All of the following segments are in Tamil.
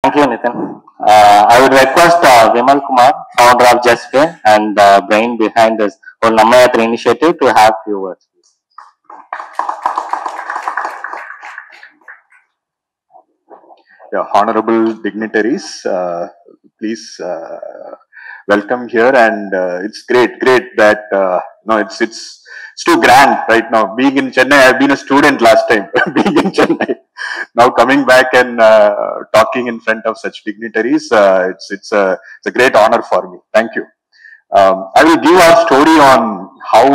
Thank you, Nitin. I would request Vimal Kumar, founder of JustPay and brain behind this whole Nammayatra initiative, to have few words. Yeah, honorable dignitaries, please welcome here, and it's great that it's too grand right now. Being in Chennai, I've been a student last time. Being in Chennai, now coming back and talking in front of such dignitaries, it's a great honor for me. Thank you. I will give our story on how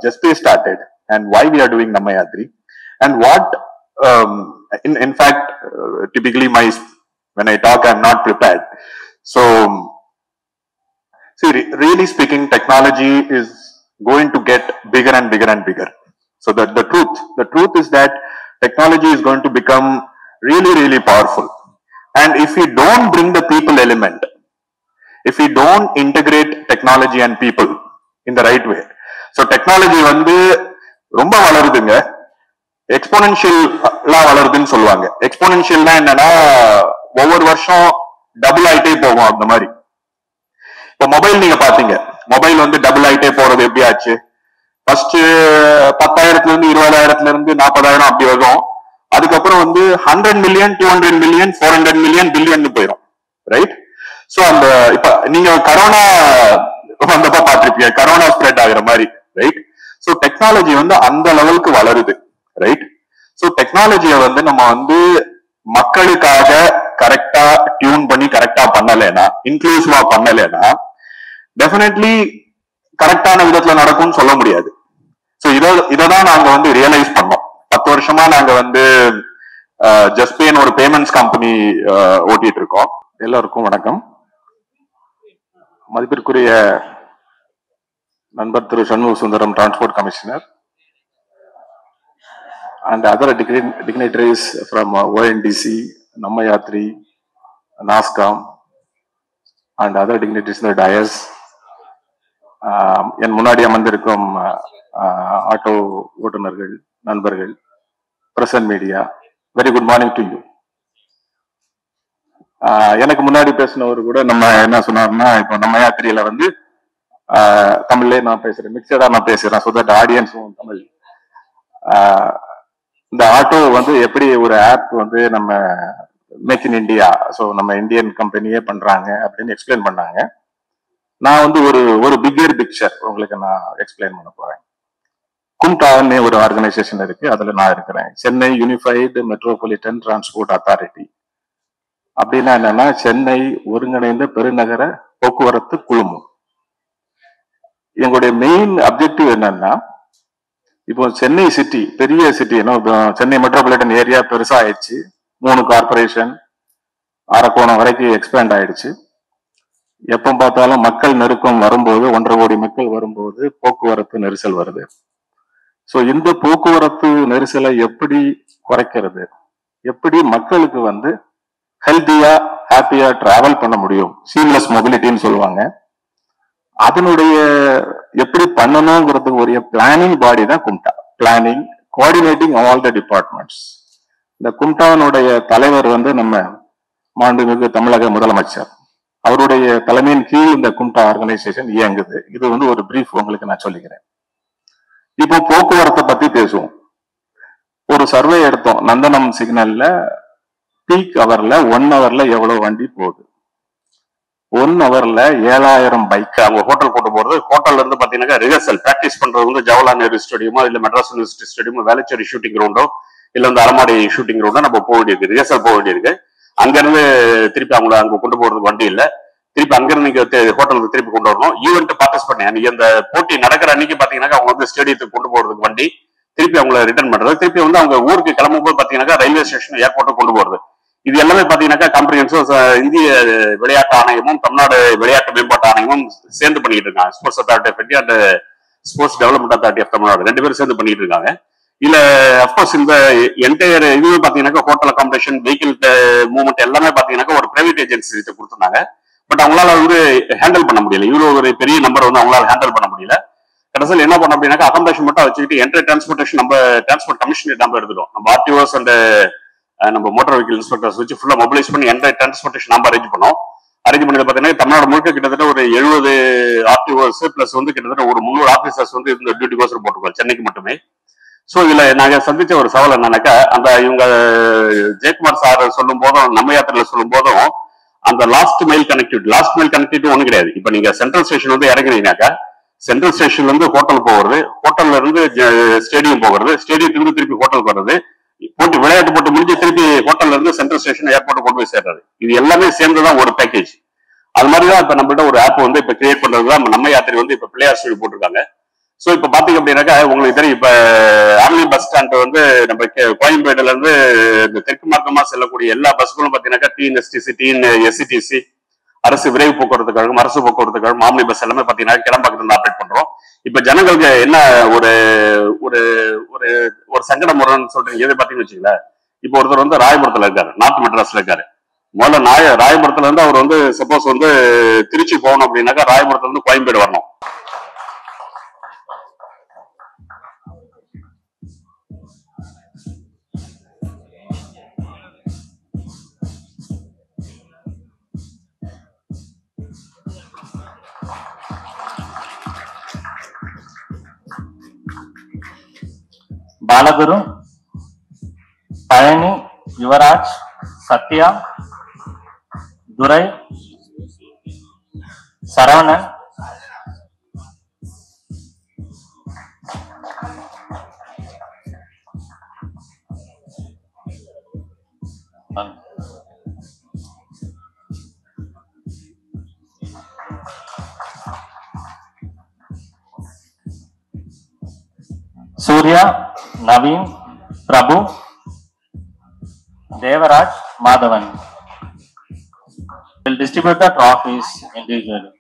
JustPay started and why we are doing Nammayatri, and what. In fact, typically when I talk, I'm not prepared. So, see, really speaking, technology is going to get bigger and bigger and bigger. So the truth is that technology is going to become really powerful. And if we don't bring the people element, if we don't integrate technology and people in the right way, so technology வந்து ரொம்ப வளருதுங்க. எக்ஸ்போனென்ஷியல் வளருதுன்னு சொல்லுவாங்க. எக்ஸ்போனென்ஷியல்னா என்னன்னா, ஒவ்வொரு வருஷம் டபுள் ஆயிட்டே போகும். அந்த மாதிரி இப்ப மொபைல் நீங்க பாத்தீங்க, மொபைல் வந்து டபுள் ஆயிட்டே போறது எப்படி ஆச்சு? ஃபர்ஸ்ட் 10,000 இருந்து 20,000 இருந்து 40,000 அப்படி வரும். அதுக்கப்புறம் வந்து 100 மில்லியன் 200 மில்லியன் 400 மில்லியன் பில்லியன் போயிடும், ரைட்? சோ அந்த இப்ப நீங்க கரோனா வந்தப்ப பாத்திருப்பீங்க, கரோனா ஸ்ப்ரெட் ஆகுற மாதிரி, ரைட்? சோ டெக்னாலஜி வந்து அந்த லெவலுக்கு வளருது, ரைட்? சோ டெக்னாலஜியை வந்து நம்ம வந்து மக்களுக்காக கரெக்டா டியூன் பண்ணி கரெக்டா பண்ணலைன்னா, இன்க்ளூசிவா பண்ணலைன்னா, டெஃபினெட்லி கரெக்டான விதத்துல நடக்கும்னு சொல்ல முடியாது. சோ இததான் நாங்க வந்து ரியலைஸ் பண்ணோம். 10 வருஷமா நாங்க வந்து ஜஸ்ட்பேன்னு ஒரு பேமெண்ட்ஸ் கம்பெனி ஓட்டிட்டு இருக்கோம். எல்லாருக்கும் வணக்கம். மதிப்பிற்குரிய நண்பர் Thiru Shanmuga Sundaram, transport commissioner, and other dignitaries from ONDC, Nammayatri, NASCOM, and other dignitaries in the dais, என் முன்னாடி அமர்ந்திருக்கும் ஆட்டோ ஓட்டுநர்கள், நண்பர்கள், press and media, very good morning to you. எனக்கு முன்னாடி பேசினவர் கூட நம்ம என்ன சொன்னார்னா, இப்போ நம்மயாத்திரியில வந்து தமிழ்லேயே நான் பேசுறேன், மிக்சடா நான் பேசுறேன், ஸோ தட் ஆடியன்ஸும் தமிழ். இந்த ஆட்டோ வந்து எப்படி ஒரு ஆப் வந்து நம்ம மேக் இன் இந்தியா, ஸோ நம்ம இந்தியன் கம்பெனியே பண்றாங்க அப்படின்னு எக்ஸ்பிளைன் பண்ணாங்க. நான் வந்து ஒரு பிக்கர் பிக்சர் உங்களுக்கு நான் எக்ஸ்பிளைன் பண்ண போறேன். கும்டான்னு ஒரு ஆர்கனைசேஷன் இருக்கு, அதுல நான் இருக்கிறேன். Chennai unified metropolitan transport authority அப்படின்னா என்னன்னா, சென்னை ஒருங்கிணைந்த பெருநகர போக்குவரத்து குழுமம். எங்களுடைய மெயின் அப்ஜெக்டிவ் என்னன்னா, இப்போ சென்னை சிட்டி பெரிய சிட்டி, சென்னை மெட்ரோபாலிட்டன் ஏரியா பெருசா ஆயிடுச்சு. 3 கார்பரேஷன், அரக்கோணம் வரைக்கும் எக்ஸ்பேண்ட் ஆயிடுச்சு. எப்ப பார்த்தாலும் மக்கள் நெருக்கம் வரும்போது, 1.5 கோடி மக்கள் வரும்போது போக்குவரத்து நெரிசல் வருது. ஸோ இந்த போக்குவரத்து நெரிசலை எப்படி குறைக்கிறது, எப்படி மக்களுக்கு வந்து ஹெல்த்தியா ஹாப்பியா டிராவல் பண்ண முடியும், சீம்லெஸ் மொபிலிட்டின்னு சொல்லுவாங்க, அதனுடைய எப்படி பண்ணணுங்கிறதுக்கு ஒரு பிளானிங் பாடி தான் CUMTA. Planning, coordinating all the departments. இந்த கும்டானுடைய தலைவர் வந்து நம்ம மாண்புமிகு தமிழக முதலமைச்சர், அவருடைய தலைமையின் கீழ் இந்த கும்டா ஆர்கனைசேஷன் இயங்குது. இது வந்து ஒரு பிரீஃப் உங்களுக்கு நான் சொல்லிக்கிறேன். இப்போ போக்குவரத்தை பத்தி பேசுவோம். ஒரு சர்வே எடுத்தோம், நந்தனம் சிக்னல்ல பீக் அவர்ல 1 ஹவர்ல எவ்வளவு வண்டி போகுது. 1 ஹவர்ல 7,000 பைக். அவங்க ஹோட்டல் போட்டு போறது, ஹோட்டல்ல இருந்து பாத்தீங்கன்னா ரிஹர்சல் பிராக்டிஸ் பண்றது வந்து ஜவஹர்லால் நேரு ஸ்டேடியமோ இல்ல மெட்ராஸ் யூனிவர்சிட்டி ஸ்டேடியமோ, வேளச்சேரி ஷூட்டிங் கிரவுண்டோ இல்ல வந்து அலமாடி ஷூட்டிங் கிரவுண்டோ நம்ம போக வேண்டியிருக்கு, ரிஹர்சல் போக வேண்டியிருக்கு. அங்கிருந்து திருப்பி அவங்கள அங்க கொண்டு போறதுக்கு வண்டி இல்ல, திருப்பி அங்கிருந்து நீங்க ஹோட்டலுக்கு திருப்பி கொண்டு வரணும். ஈவெண்ட் பார்ட்டிசிபேட் அன்னைக்கு அந்த போட்டி நடக்கிற அன்னைக்கு பாத்தீங்கன்னா அவங்க வந்து ஸ்டேடியத்துக்கு கொண்டு போறதுக்கு வண்டி, திருப்பி அவங்களை ரிட்டர்ன் பண்றது, திருப்பி வந்து அவங்க ஊருக்கு கிளம்பும் போது பாத்தீங்கன்னா ரயில்வே ஸ்டேஷன் ஏர்போர்ட்டுக்கு கொண்டு போறது. இது எல்லாமே பாத்தீங்கன்னாக்கா காம்ப்ரிஹென்சிவ் இந்திய விளையாட்டு ஆணையமும் தமிழ்நாடு விளையாட்டு மேம்பாட்டு ஆணையமும் சேர்ந்து பண்ணிட்டு இருக்காங்க. Sports authority of India and sports development authority of Tamil Nadu 2 பேரும் சேர்ந்து பண்ணிட்டு இருக்காங்க. இல்ல அப்கோர்ஸ் இந்த என்டையர் இதுவே பாத்தீங்கன்னாக்கா ஹோட்டல் அகாமடேஷன், வெஹிக்கிள் மூவ்மெண்ட் எல்லாமே பாத்தீங்கன்னாக்கா ஒரு பிரைவேட் ஏஜென்சி கொடுத்துருந்தாங்க. பட் அவங்களால வந்து ஹேண்டில் பண்ண முடியல, இவ்வளவு ஒரு பெரிய நம்பர் வந்து அவங்களால ஹேண்டில் பண்ண முடியல. கடைசியில் என்ன பண்ண அப்படின்னாக்கா அகாமடேஷன் மட்டும் வச்சுக்கிட்டு என்டையர் டிரான்ஸ்போர்டேஷன் நம்ம டிரான்ஸ்போர்ட் கமிஷன் நம்ம எடுத்துட்டோம். நம்ம ஆர்டிஓஸ் அண்ட் நம்ம மோட்டார் வெஹிக்கிள் இன்ஸ்பெக்டர்ஸ் வச்சு ஃபுல்லா மொபிலைஸ் பண்ணி எந்த டிரான்ஸ்போர்டேஷன் நம்ம அரேஞ்ச் பண்ணோம். அரேஞ்ச் பண்ணது பார்த்தீங்கன்னா தமிழ்நாடு முழுக்க கிட்டத்தட்ட ஒரு 70 ஆர்டிஓஸ் பிளஸ் வந்து கிட்டத்தட்ட ஒரு 300 ஆபீசர்ஸ் வந்து இந்த டியூட்டி கோசம் போட்டுருக்கோம் சென்னைக்கு மட்டுமே. ஸோ இதுல நாங்க சந்திச்ச ஒரு சவால் என்னன்னாக்கா, அந்த இவங்க ஜெயக்குமார் சார் சொல்லும் போதும் நம்ம யாத்திரையில சொல்லும் போதும் அந்த லாஸ்ட் மைல் கனெக்டிவிட்டி ஒன்றும் கிடையாது. இப்ப நீங்க சென்ட்ரல் ஸ்டேஷன் வந்து இறங்குனீங்கன்னாக்கா சென்ட்ரல் ஸ்டேஷன்ல இருந்து ஹோட்டல் போகிறது, ஹோட்டல்ல இருந்து ஸ்டேடியம் போகிறது, ஸ்டேடியத்திலிருந்து திருப்பி ஹோட்டலுக்கு வர்றது, விளையாட்டு போட்டு முடிஞ்சு திருப்பி ஹோட்டல்ல இருந்து சென்ட்ரல் ஸ்டேஷன் ஏர்போர்ட் கொண்டு போய் சேர்றது. இது எல்லாமே சேர்ந்துதான் ஒரு பேக்கேஜ். அது மாதிரிதான் இப்ப நம்மள்ட்ட ஒரு ஆப் வந்து இப்ப கிரியேட் பண்றதுதான் நம்ம யாத்திரை வந்து இப்ப பிள்ளையார் ஸ்டோரி போட்டிருக்காங்க. ஸோ இப்ப பாத்தீங்க அப்படின்னாக்கா உங்களுக்கு தெரியும், இப்ப ஆம்னி பஸ் ஸ்டாண்ட் வந்து நம்ம கோயம்பேடுல இருந்து இந்த தெற்கு மார்க்கமா செல்லக்கூடிய எல்லா பஸ்களும் பாத்தீங்கன்னாக்கா டிஎன்எஸ்டிசி, எஸ்சிடிசி, அரசு விரைவு போக்குவரத்து கழகம், அரசு போக்குவரத்து கழகம், ஆம்னி பஸ் எல்லாமே பாத்தீங்கன்னா கிளம்பாக்கத்துல இருந்து ஆப்ரேட் பண்றோம். இப்ப ஜனங்களுக்கு என்ன ஒரு ஒரு ஒரு சங்கடம் வரும்னு சொல்றீங்க. எது பாத்தீங்கன்னு வச்சுங்களேன், இப்போ ஒருத்தர் வந்து ராயபுரத்துல இருக்காரு, நார்த் மெட்ராஸ்ல இருக்காரு. முதல்ல ராயபுரத்துல இருந்து அவர் வந்து சப்போஸ் வந்து திருச்சி போகணும் அப்படின்னாக்கா ராயபுரத்துல இருந்து கோயம்பேடு வரணும். பாலகுரு, பழனி, யுவராஜ், சத்யா, துரை, சரவணன், சூர்யா, நவீன், பிரபு, Devaraj, Madhavan. Will distribute the trophies individually.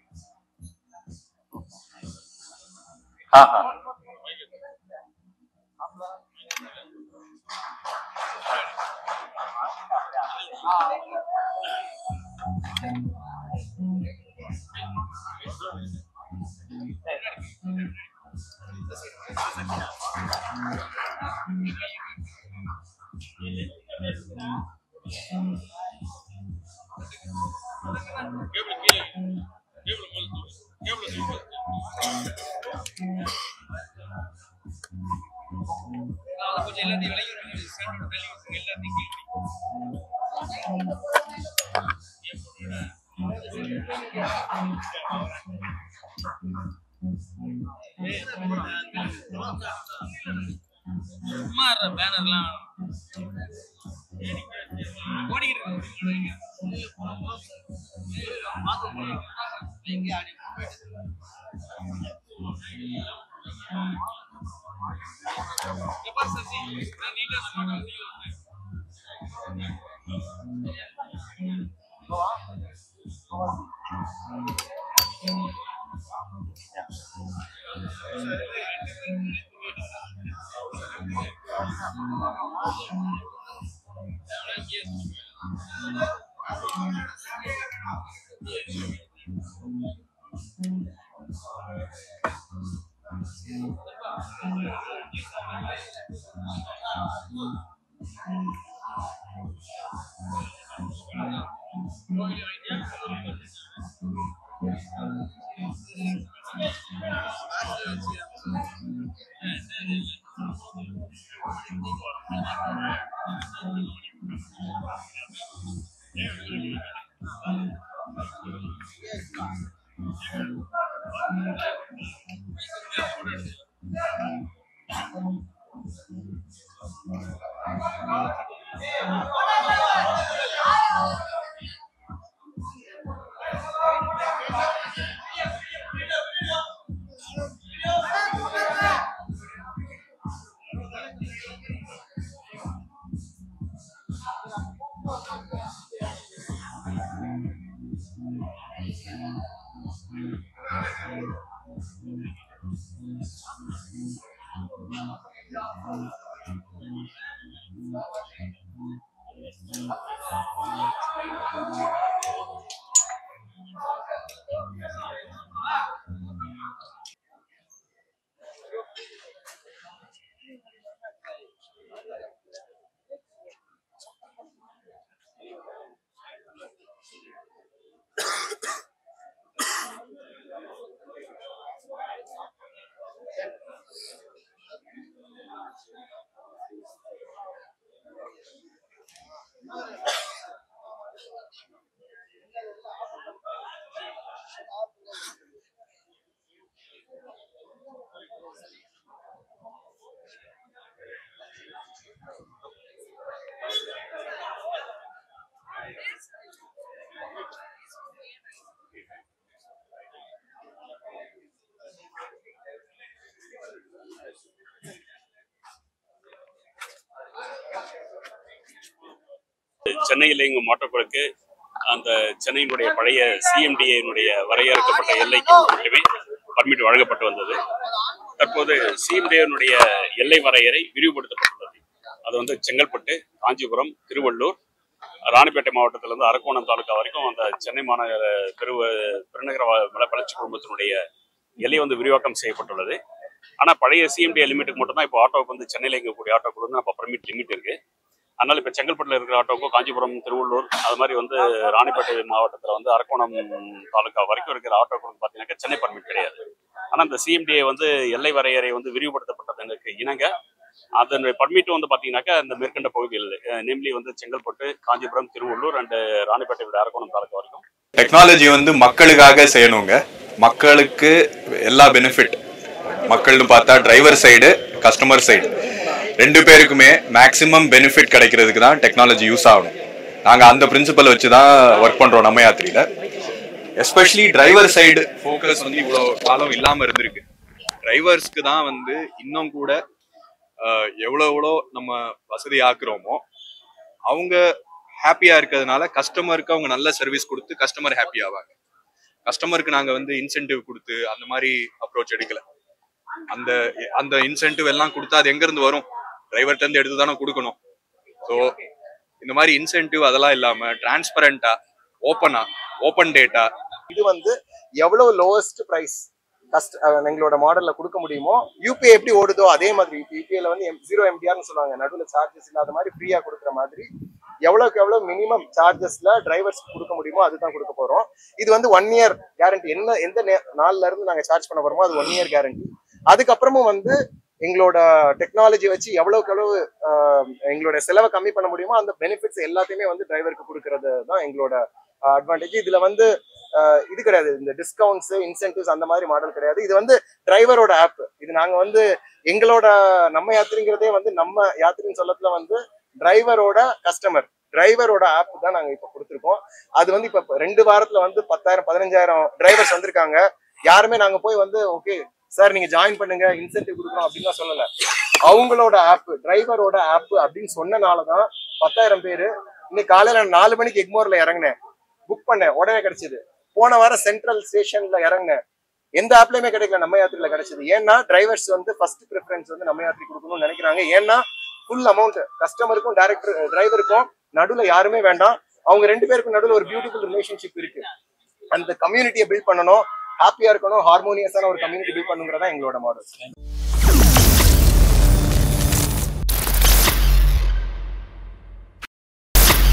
சென்னையில் இயங்கும் ஆட்டோக்களுக்கு அந்த சென்னையினுடைய பழைய சிஎம்டிஏனுடைய வரையறுக்கப்பட்ட எல்லைக்கு மட்டுமே பர்மிட் வழங்கப்பட்டு வந்தது. தற்போது சிஎம்டிஏனுடைய எல்லை வரையறை விரிவுபடுத்தப்பட்டுள்ளது. அது வந்து செங்கல்பட்டு, காஞ்சிபுரம், திருவள்ளூர், ராணிப்பேட்டை மாவட்டத்திலிருந்து அரக்கோணம் தாலுக்கா வரைக்கும் அந்த சென்னை மாநகர பெருநகர வளர்ச்சி குழுமத்தினுடைய எல்லை வந்து விரிவாக்கம் செய்யப்பட்டுள்ளது. ஆனால் பழைய சிஎம்டிஏ லிமிட்டுக்கு மட்டும்தான் இப்போ ஆட்டோவுக்கு வந்து சென்னையில் இயங்கக்கூடிய ஆட்டோக்கு வந்து நம்ம பர்மிட் லிமிட் இருக்கு. அதனால இப்போ செங்கல்பட்டில் இருக்கிற ஆட்டோக்கும் காஞ்சிபுரம், திருவள்ளூர், அது மாதிரி வந்து ராணிப்பேட்டை மாவட்டத்தில் வந்து அரக்கோணம் தாலுக்கா வரைக்கும் இருக்கிற ஆட்டோக்களுக்கு பார்த்தீங்கன்னாக்கா சென்னை பர்மிட் கிடையாது. ஆனால் இந்த சிஎம்டிஏ வந்து எல்லை வரையறை வந்து விரிவுபடுத்தப்பட்டதற்கு இணங்க அதனுடைய பர்மிட் வந்து பார்த்தீங்கன்னாக்கா இந்த மேற்கண்ட பகுதியில் நேம்லி வந்து செங்கல்பட்டு, காஞ்சிபுரம், திருவள்ளூர் அண்ட் ராணிப்பேட்டை அரக்கோணம் தாலுக்கா வரைக்கும். டெக்னாலஜி வந்து மக்களுக்காக செய்யணுங்க. மக்களுக்கு எல்லா பெனிஃபிட், மக்கள்னு பார்த்தா டிரைவர் சைடு, கஸ்டமர் சைடு ரெண்டு பேருக்குமே மேக்ஸிமம் பெனிஃபிட் கிடைக்கிறதுக்கு தான் டெக்னாலஜி யூஸ் ஆகணும். நாங்கள் அந்த பிரின்சிபல் வச்சு தான் ஒர்க் பண்ணுறோம் நம்ம யாத்திரையில். எஸ்பெஷலி டிரைவர் சைடு ஃபோக்கஸ் வந்து இவ்வளோ காலம் இல்லாமல் இருந்திருக்கு. டிரைவர்ஸ்க்கு தான் வந்து இன்னும் கூட எவ்வளோ நம்ம வசதி ஆக்குறோமோ அவங்க ஹாப்பியாக இருக்கிறதுனால கஸ்டமருக்கு அவங்க நல்ல சர்வீஸ் கொடுத்து கஸ்டமர் ஹாப்பி ஆவாங்க. கஸ்டமருக்கு நாங்கள் வந்து இன்சென்டிவ் கொடுத்து அந்த மாதிரி அப்ரோச் எடுக்கல. அந்த அந்த இன்சென்டிவ் எல்லாம் கொடுத்தா அது எங்கேருந்து வரும்? டிரைவர்கிட்ட இருந்து எடுத்து தானே கொடுக்கணும். ஸோ இந்த மாதிரி இன்சென்டிவ் அதெல்லாம் இல்லாமல் டிரான்ஸ்பரண்டா, ஓப்பன் டேட்டா, இது வந்து எவ்வளவு லோவஸ்ட் பிரைஸ் எங்களோட மாடல்ல கொடுக்க முடியுமோ, யூபிஐ எப்படி ஓடுதோ அதே மாதிரி யூபிஐல வந்து 0 MDRன்னு சொல்லுவாங்க, நடுவில் சார்ஜஸ் இல்லாத மாதிரி ஃப்ரீயா கொடுக்குற மாதிரி எவ்வளவுக்கு எவ்வளவு மினிமம் சார்ஜஸ்ல டிரைவர்ஸ் கொடுக்க முடியுமோ அதுதான் கொடுக்க போறோம். இது வந்து 1 year கேரண்டி. எந்த நாள்ல இருந்து நாங்க சார்ஜ் பண்ண போறோமோ அது 1 year கேரண்டி. அதுக்கப்புறமும் வந்து எங்களோட டெக்னாலஜி வச்சு எவ்வளவுக்கு எவ்வளவு எங்களோட செலவை கம்மி பண்ண முடியுமோ அந்த பெனிஃபிட்ஸ் எல்லாத்தையுமே வந்து டிரைவருக்கு கொடுக்கறது தான் எங்களோட அட்வான்டேஜ். இதுல வந்து இது கிடையாது, இந்த டிஸ்கவுண்ட்ஸ், இன்சென்டிவ்ஸ் அந்த மாதிரி மாடல் கிடையாது. இது வந்து டிரைவரோட ஆப். இது நாங்க வந்து எங்களோட நம்ம யாத்திரைங்கிறதே வந்து நம்ம யாத்திரைன்னு சொல்லத்துல வந்து டிரைவரோட கஸ்டமர், டிரைவரோட ஆப் தான் நாங்க இப்ப கொடுத்துருக்கோம். அது வந்து இப்ப 2 வாரத்துல வந்து 10,000 15,000 டிரைவர்ஸ் வந்திருக்காங்க. யாருமே நாங்க போய் வந்து ஓகே சார் நீங்க ஜாயின் பண்ணுங்க இன்சென்டிவ் கொடுக்குறோம் அப்படின்னு சொல்லல. அவங்களோட ஆப், டிரைவரோட ஆப் அப்படின்னு சொன்னனாலதான் 10,000 பேரு. இன்னைக்கு காலையில 4 மணிக்கு எக்மோர்ல இறங்கினேன், புக் பண்ணேன், உடனே கிடைச்சது. போன வாரம் சென்ட்ரல் ஸ்டேஷன்ல இறங்கினேன், எந்த ஆப்லயுமே கிடைக்கல, நம்ம யாத்திரையில கிடைச்சது. ஏன்னா டிரைவர்ஸ் வந்து ஃபர்ஸ்ட் ப்ரிஃபரன்ஸ் வந்து நம்ம யாத்திரை கொடுக்கணும்னு நினைக்கிறாங்க. ஏன்னா ஃபுல் அமௌண்ட் கஸ்டமருக்கும் டிரைவருக்கும் நடுவுல யாருமே வேண்டாம். அவங்க 2 பேருக்கும் நடுவில் ஒரு பியூட்டிஃபுல் ரிலேஷன்ஷிப் இருக்கு. அந்த கம்யூனிட்டியை பில்ட் பண்ணணும், ஹாப்பியா இருக்கணும், ஹார்மோனியஸான ஒரு கம்யூனிட்டி பில்ட் பண்ணுங்கிறதா எங்களோட மாடல்.